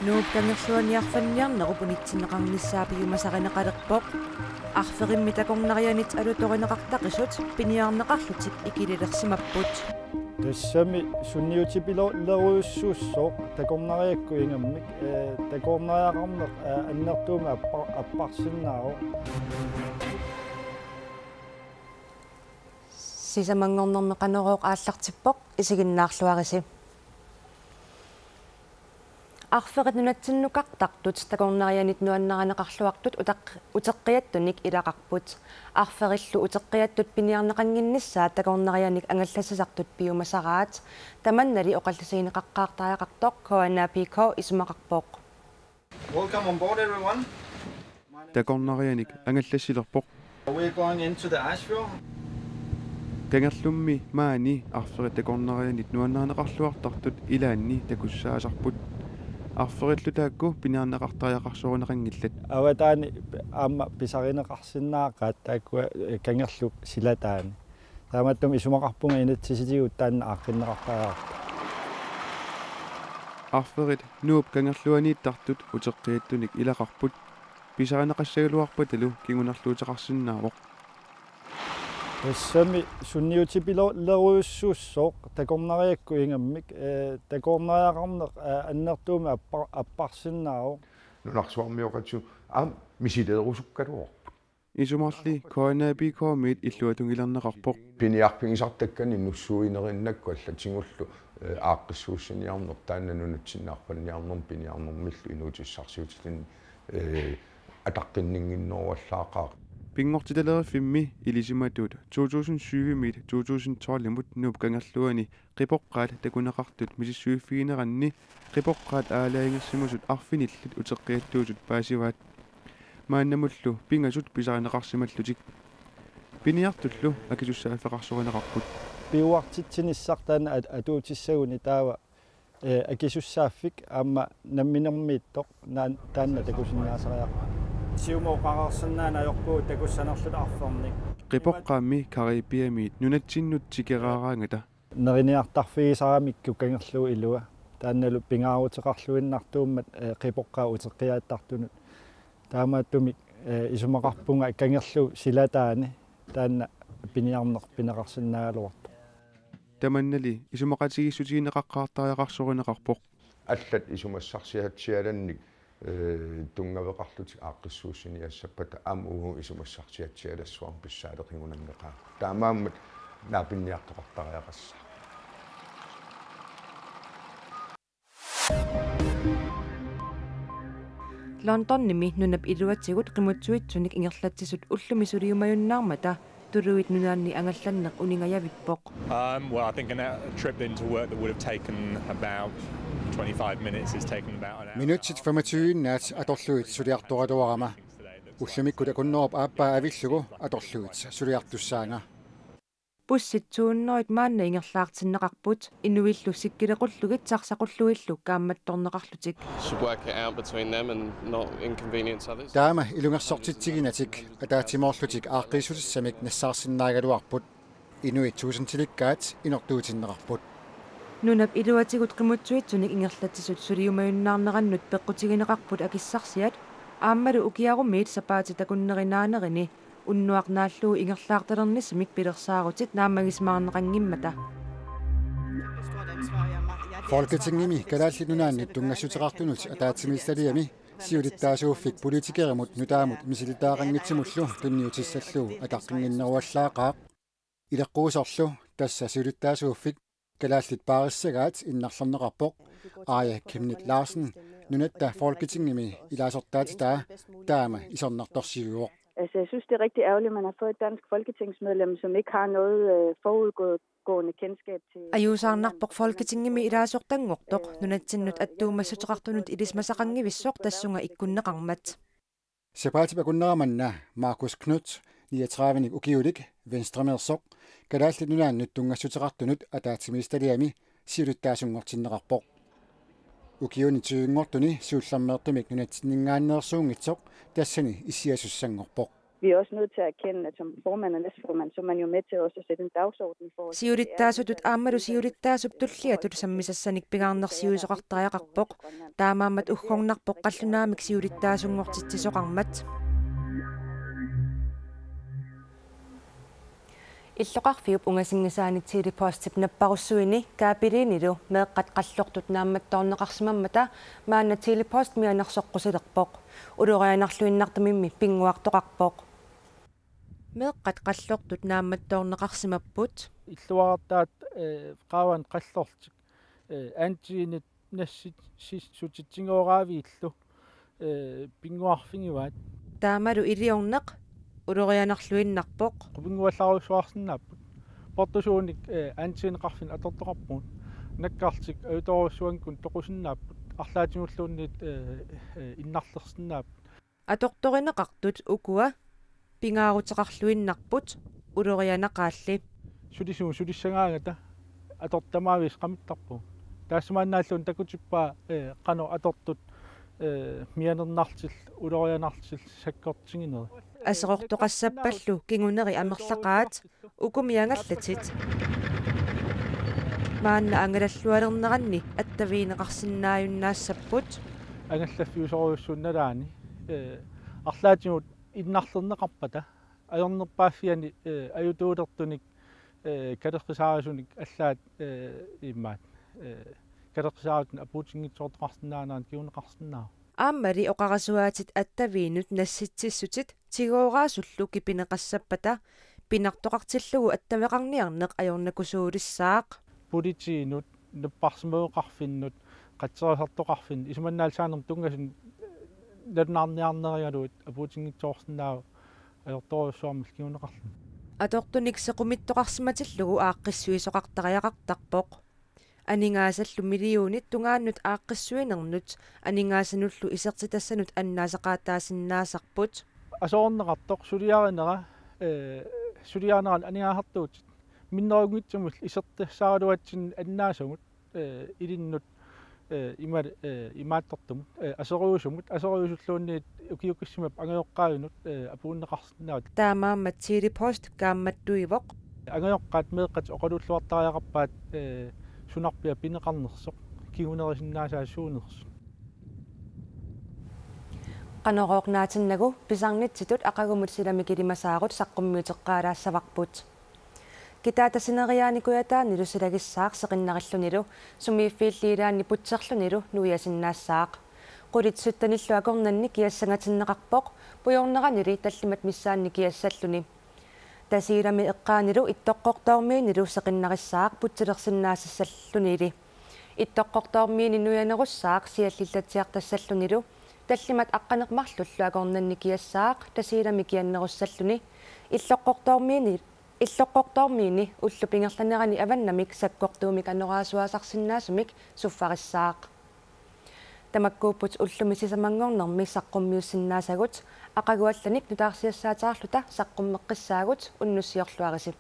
Nuup kangerluaniarfanniarnerup unitsinneqarnissaapiumasaqinaqalerpoq арфериммитакорнарианит алуторинеқартақисут пиниарнеқарлутик икилилерсимаппут тассами сунниутипило леруйуссууссоо такорнариакку ингаммик такорнариақарнеқ аннертуума аппарсиннааро сисамангорнернеқанерооқ ааллартиппоқ исигиннаарлуариси арферит нунатсиннукартартут такорнарианит нуаннаранеқарлуартут утеққиаттуник илақарпут арфериллу утеққиаттут пиниарнеқангинниссаа такорнарианик ангаллассасартут пиумасараат таманнали оқалласигинеқаққаартариақартоқ коанапико исумақарпоқ. Welcome on board everyone. Такорнарианик ангаллассилерпоқ. We're going into the Asheville. Кангерлумми маани арферит такорнарианит нуаннаранеқарлуартартут илаанни такуссаасарпут арфериллу таакку пиниарнеқартариақарсуунеқангиллат аватаани аама писаринеқарсинаақаат таакку кангерлу силатаани тааматтум исумақарпунга инатсиситигут таанна ааққиннеқартариарта арферит нууп кангерлуанииттартут утеққиаттуник илақарпут писаринеқассагалуарпаталу кигунерлуутеқарсинаавоқ тассами сунниутипило леруйуссууссоо такорнариакку ингаммик такорнариақарнеқ аннертуума аппарсиннааро нунарсуармиоқатсу мисилерусуккалуор исумарли коанапикоомит иллуатунгилернеқарпоқ пиниарпингисартаккани нуссуинериннакку аллатингуллу ааққиссууссиниарнер тааннанунатсиннаарпанниарнер пиниарнэрмиллу инуутиссарсиутилин атаққиннингиннеруаллаақаа пингортилерфимми илисиматут 2007-мит 2012-мут нууп кангерлуани қипоққаат такунеқартут мисиссуиффигинеранни қипоққаат аалаингерсимусут арфиниллут утеққиаттуусут паасиваат мааннамуллу пингасут писаринеқарсималлутик пиниартуллу акисуссааффеқарсоринеқарпут пиуартитсиниссартаана атуутиссагуни таава акисуссааффик аама намминермииттоқ таанна такусиннаасариарпа сиумоқарарсинаана аёрпуу такуссанерлут арферник қипоққаамми карибиамиит нунатсиннут тикераараангата нериниартарфигисарамикку кангерлуу илуа таанналу пингаарутеқарлуиннартууммат қипоққаа утеққиааттартунут таамааттумик исумақарпунга кангерлуу силатаани таанна пиниарнеқ пинеқарсинаагалуарта таманнали исумақатигиссутигинеқаққаартариақарсоринеқарпоқ аллат исумассарсиатсиаланник тунгавеқарлутик ааққиссууссиниассаппата аама угу исумассартиатсиалассуарм писсаалеқингунаммеқаа таамааммат наапинниартоқартариақасса Londonnimi nunap iluatsigut qimutsuitsunik ingerlatsisut ullumisuliumajunnaarmata tuluit nunaanni angallanneq uningajavippoq. Well, I think a trip into work that would have taken about 25 minutes is taken about an hour. Minutsit 25 naat atorluit suliartoraluarama. Ullumikkut akunnerup aappaa avillugu atorluit suliartussaanga. Pussitsuunnerit maanna ingerlaartinneqarput inuillu sikkilequllugit sarsaqulluillu kaammattorneqarlutik. Should work it out between them and not inconvenience others. Taama ilungersortitsiginatik ataatimorlutik aaqqissulissamik nassaarsinnaagaluarput inuit tuusintilikkaat inortuutinneqarput. Nunap iluatigut qimutsuitsunik ingerlatsisut suliumajunnaarnerannut peqqutigineqarput akissarsiat aammalu ukiarumiit sapaatitakunnerinaanerinni unnuarnaalluu ingerlaartalernissamik pilersaarutit naammagismaarneqangimmata Folketingimi kalaallinunaannit tungassutiqartunut ataatsimistaliami siulittaasuuffik politikerimut nutaamut misilitaaqanngitsimullu tunniutissalluu ataqqinginneruallaaqaaq ileqquusorlu tassa siulittaasuuffik kalaallit paarissagaat innarlerneqarpoq Aaja Kimnit Larsen nunatta Folketingimi ilaasortaatitaa taama isornartorsiuoq. Altså, jeg synes, det er rigtig ærgerligt, at man har fået et dansk folketingsmedlem, som ikke har noget forudgående kendskab til... Ajuusaarnarpoq Folketingimi ilaasortanngortoq nunatsinnut attuumassutiqartunut ilismasaqangivissoq tassunga ikkunneqarmat. Sepaatipakunneramanna Markus Knuth 39 ukiulik Venstremersoq kalaallit nunaannut tungassutiqartunut ataatsimistaliami siuluttaasungortinneqarpoq. Ukiuni tyynngortuni suullarmeertumik nunatsinningaanneersuungitsoq tassani issiasussangorpoq. vi er også nødt til at erkende, at som formand og næstformand, så er man jo med til også at sætte en dagsorden for os. Siurittaasutut aammalu siurittaasup tulliatut sammisassanik pigaarnersiusoqartariaqarpoq taamaammat uggornarpoq qallunaamik siurittaasungortitsisoqarmat иллоqarfiup ungasingisaanittiili postip napparussuini kaapiliinilu meeqqat qallortut naammattoorneqarsimammata maannatiili post mianarsoqqusilerpoq ulurianarluinnartamimmi pinguartoqarpoq meeqqat qallortut naammattoorneqarsimapput иллуаартаат qaawan qallortik antiinit nassitsutitsingooraavииллу pinguarfingivaat taamalu iliorneq ulurianarluinnarpoq qupinguallaarusuarsinnaapпут portusuunik antiineqarfin atortoqarpuut nakkartik autorussuankun toqusinnaapпут арлаатимуллуунниит иннарлерсиннааппут аторторинеқартут укуа пингаарутеқарлуиннарпут улурианақаалли сулиссангаангата атортамаавис қамиттарпу таассамааннааллуун такутиппаа қано атортут мианернартил улурианартил саккортингинери асеқортоқассаппаллу кингунери амерлақаат укумиангаллатит маанна ангалаллуалернеранни аттавиинеқарсинааюннаассаппут ангаллаффиусоруйуссуунналаани арлаатимут иннарлернеқарпата аёрнерпааффиани аютуулертуник калеққисаарисуник аллаат иммаат калеққисаарутна апуутингитсоортоқарсинаанаан киунеқарсинаа ааммали оқарасуаатит аттавиинут насситсиссутит тигооraasуллу кипинеқассаппата пинартоқартиллугу аттавеқарниарнеқ аёрнакусуулиссаақ политиинут наппарсимуеқарфиннут қатсерисартоқарфин исуманнаалсаанерм тунгасин нернаарниарнеригалуут апуутингитсоорсинаау аёрторуссуармил киунеқарлу атортуник сеқумиттоқарсиматиллугу ааққиссуисоқартариақартарпоқ анингаасаллу миллионит тунгааннут ааққиссуинернут анингаасануллу исертитассанут аннаасақаатаасиннаасарпут асоорнеқартоқ сулиаарнеран анигаахартуут миннеругитсумул исертассааралуатсин аннаасагут илиннут имааттартумут асеруусуллуунниит укиукиссимап ангайоққаавинут апууннеқарсинаат таамааммат тиили пост каамматтуивоқ ангайоққаат меэққат оқалууллуартариақарпаат сунарпиа пинеқарнерсоқ кигунерисиннаасаасуунерс qanoroqnaatinnagу pisarnitsitut aqagumut silami kilimasaagut saqqummiuteqqaalaassavaqput kitaatasineriaanikuyataanilu silagissaaq seqinnarillunilu sumiiffiilliilaanni putserlunilu nuiasinnaassaaq qulitsuttanilu akornanni kiassangatinneqarpoq pujorneranili tallimat missaanni kiassalluni tasiilami eqqaanilu ittoqqortoormiinilu seqinnarissaaq putsilersinnaasassallunili ittoqqortoormiini nuyanerussaaq siallillatiartassallunilu таллимат аққанеқмарлуллу акорнанни киассаақ тасиилами кианнеруссаллуни иллоққортоормиини уллу пингерланерани аваннамик саккортуумик аннораасуасарсиннаасумик суффариссаақ тамаккууппут уллуми сисамангорнерми саққуммиуссиннаасагут ақагуалланик нутаарсиассаатаарлута саққуммеққиссаагут уннуссиорлуариси